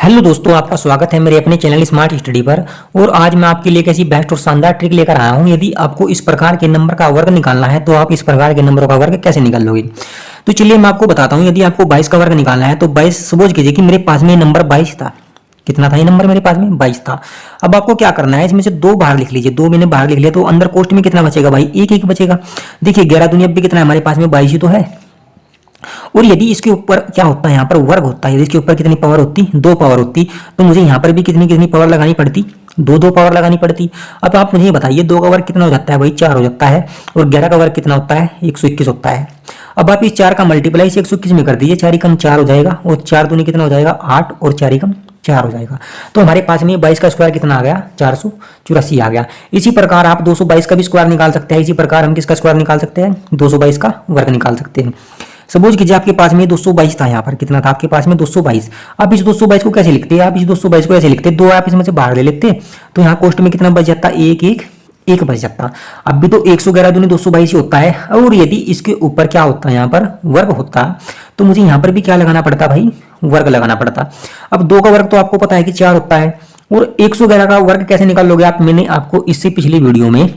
Hello दोस्तों, आपका स्वागत है मेरे अपने चैनल स्मार्ट स्टडी पर। और आज मैं आपके लिए कैसी बेस्ट और शानदार ट्रिक लेकर आया हूं। यदि आपको इस प्रकार के नंबर का वर्ग निकालना है तो आप इस प्रकार के नंबरों का वर्ग कैसे निकाल लोगे। तो चलिए मैं आपको बताता हूं। यदि आपको 22 का वर्ग निकालना है तो 22 सपोज कीजिए कि मेरे पास में नंबर 22 था। कितना था ये नंबर मेरे पास में? 22 था। अब आपको क्या करना है, इसमें से दो बाहर लिख लीजिए। दो मैंने बाहर लिख लिया तो अंदर कोष्ट में कितना बचेगा भाई? एक एक बचेगा। देखिए 11 दूनी अब भी कितना है हमारे पास में? 22 ही तो है। और यदि इसके ऊपर क्या होता है, यहाँ पर वर्ग होता है, यदि इसके ऊपर कितनी पावर होती? दो पावर होती, तो मुझे यहाँ पर भी कितनी कितनी पावर लगानी पड़ती? दो दो पावर लगानी पड़ती। अब आप मुझे बताइए 2 का वर्ग कितना हो जाता है भाई? 4 हो जाता है। और 11 का वर्ग कितना होता है? 121 होता है। अब आप इस 4 का मल्टीप्लाई इस 121 में कर दीजिए। 4 एकम 4 हो जाएगा और 4 दूनी कितना हो जाएगा? 8 और 4 एकम 4 हो जाएगा। तो हमारे पास में 22 का स्क्वायर कितना आ गया? 484 आ गया। इसी प्रकार आप 222 का भी स्क्वायर निकाल सकते हैं। इसी प्रकार हम किसका स्क्वायर निकाल सकते हैं? 222 का वर्ग निकाल सकते हैं। सपोज कीजिए आपके पास में 222 था। यहाँ पर कितना था आपके पास में? 222। अब इस 222 को कैसे लिखते हैं? आप इस 222 को ऐसे लिखते हैं, दो आप इसमें से बाहर ले लेते, तो यहाँ कोष्ट में कितना बच जाता? एक एक एक बच जाता। अब भी तो 111 दूनी 222 ही होता है। और यदि इसके ऊपर क्या होता है, यहाँ पर वर्ग होता, तो मुझे यहाँ पर भी क्या लगाना पड़ता भाई? वर्ग लगाना पड़ता। अब 2 का वर्ग तो आपको पता है कि 4 होता है। और 111 का वर्ग कैसे निकाल लोगे आप? मैंने आपको इससे पिछली वीडियो में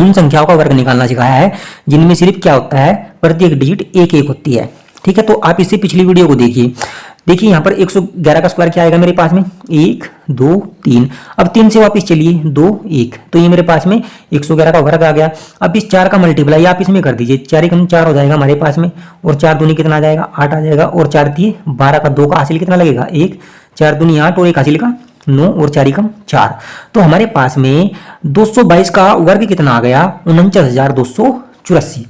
उन संख्याओं का वर्ग निकालना सिखाया है जिनमें सिर्फ क्या होता है? प्रत्येक डिजिट एक एक होती है। ठीक है, तो आप इससे पिछली वीडियो को देखिए। देखिए यहाँ पर 111 का स्क्वायर क्या आएगा मेरे पास में? 1 2 3। अब 3 से वापस चलिए, 2 1, तो ये मेरे पास में 111 का वर्ग आ गया। अब इस 4 का मल्टीप्लाई आप इसमें कर दीजिए। 4 एकम 4 हो जाएगा हमारे पास में, और 4 दूनी कितना आ जाएगा? 8 आ जाएगा। और 4 दिए 12 का 2 का हासिल कितना लगेगा? 1। 4 दूनी 8 और 1 हासिल का 9 और 4 एकम 4। तो हमारे पास में 222 का वर्ग कितना आ गया? 49,284।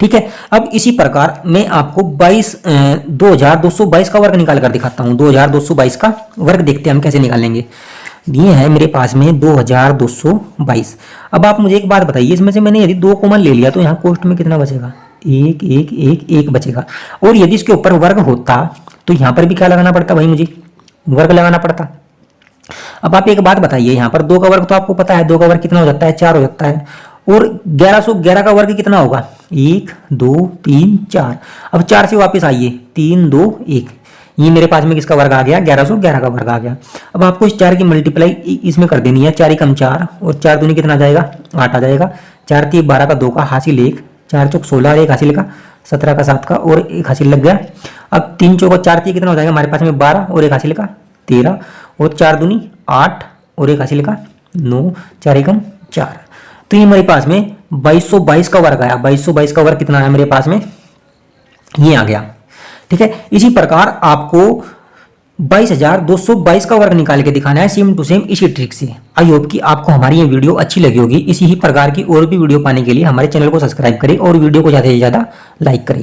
ठीक है, अब इसी प्रकार मैं आपको 2222 का वर्ग निकाल कर दिखाता हूं। 2222 का वर्ग देखते हैं हम कैसे निकालेंगे। ये है मेरे पास में 2222। अब आप मुझे एक बात बताइए, इसमें से मैंने यदि 2 कॉमन ले लिया तो यहाँ कोष्ट में कितना बचेगा? एक एक एक एक बचेगा। और यदि इसके ऊपर वर्ग होता तो यहाँ पर भी क्या लगाना पड़ता भाई? मुझे वर्ग लगाना पड़ता। अब आप एक बात बताइए, यहाँ पर 2 का वर्ग तो आपको पता है, 2 का वर्ग कितना हो जाता है? 4 हो जाता है। और 1111 का वर्ग कितना होगा? 1 2 3 4। अब 4 से वापस आइए, 3 2 1। ये मेरे पास में किसका वर्ग आ गया? 1111 का वर्ग आ गया। अब आपको इस 4 की मल्टीप्लाई इसमें कर देनी है। 4 एकम 4 और 4 दूनी कितना आ जाएगा? 8 आ जाएगा। 4 3 12 का 2 का हासिल 1, 4 चौक 16 और 1 हासिल का 17 का 7 का और 1 हासिल लग गया। अब 3 चौका 4 3 कितना हो जाएगा हमारे पास में? 12 और 1 हासिल का 13, और 4 दूनी 8 और 1 हासिल का 9, 4 एकम 4। तो ये मेरे पास में 2222 का वर्ग आया। 2222 का वर्ग कितना आया मेरे पास में? ये आ गया। ठीक है, इसी प्रकार आपको 2222 का वर्ग निकाल के दिखाना है, सेम टू सेम इसी ट्रिक से। आई होप कि आपको हमारी ये वीडियो अच्छी लगी होगी। इसी ही प्रकार की और भी वीडियो पाने के लिए हमारे चैनल को सब्सक्राइब करें और वीडियो को ज़्यादा से ज़्यादा लाइक करें।